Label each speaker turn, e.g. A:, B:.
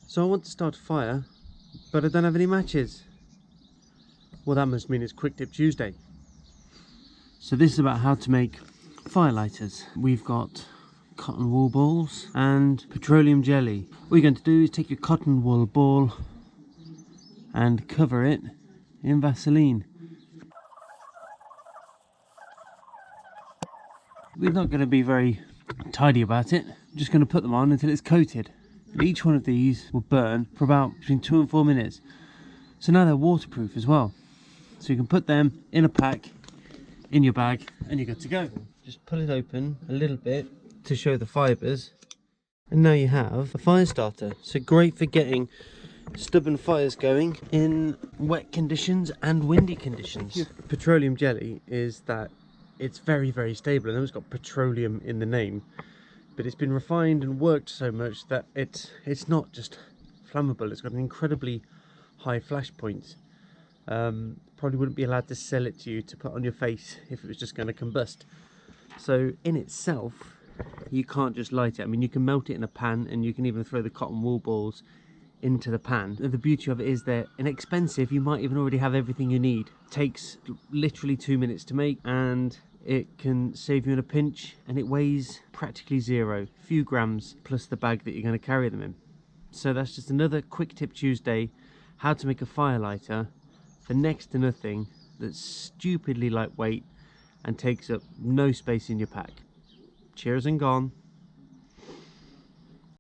A: So I want to start a fire, but I don't have any matches. Well, that must mean it's Quick Tip Tuesday. So this is about how to make fire lighters. We've got cotton wool balls and petroleum jelly. What you're going to do is take your cotton wool ball and cover it in Vaseline. We're not going to be very tidy about it. I'm just going to put them on until it's coated. And each one of these will burn for about between 2 and 4 minutes. So now they're waterproof as well. So you can put them in a pack, in your bag, and you're good to go. Just pull it open a little bit to show the fibres. And now you have a fire starter. So great for getting stubborn fires going in wet conditions and windy conditions. Petroleum jelly is that it's very, very stable. I know it's got petroleum in the name, but it's been refined and worked so much that it's not just flammable. It's got an incredibly high flash point. Probably wouldn't be allowed to sell it to you to put on your face if it was just going to combust. So in itself, you can't just light it. I mean, you can melt it in a pan, and you can even throw the cotton wool balls into the pan. And the beauty of it is they're inexpensive. You might even already have everything you need. It takes literally 2 minutes to make, and it can save you in a pinch, and it weighs practically zero, a few grams plus the bag that you're going to carry them in. So that's just another Quick Tip Tuesday, how to make a fire lighter for next to nothing, that's stupidly lightweight and takes up no space in your pack. Cheers and gone.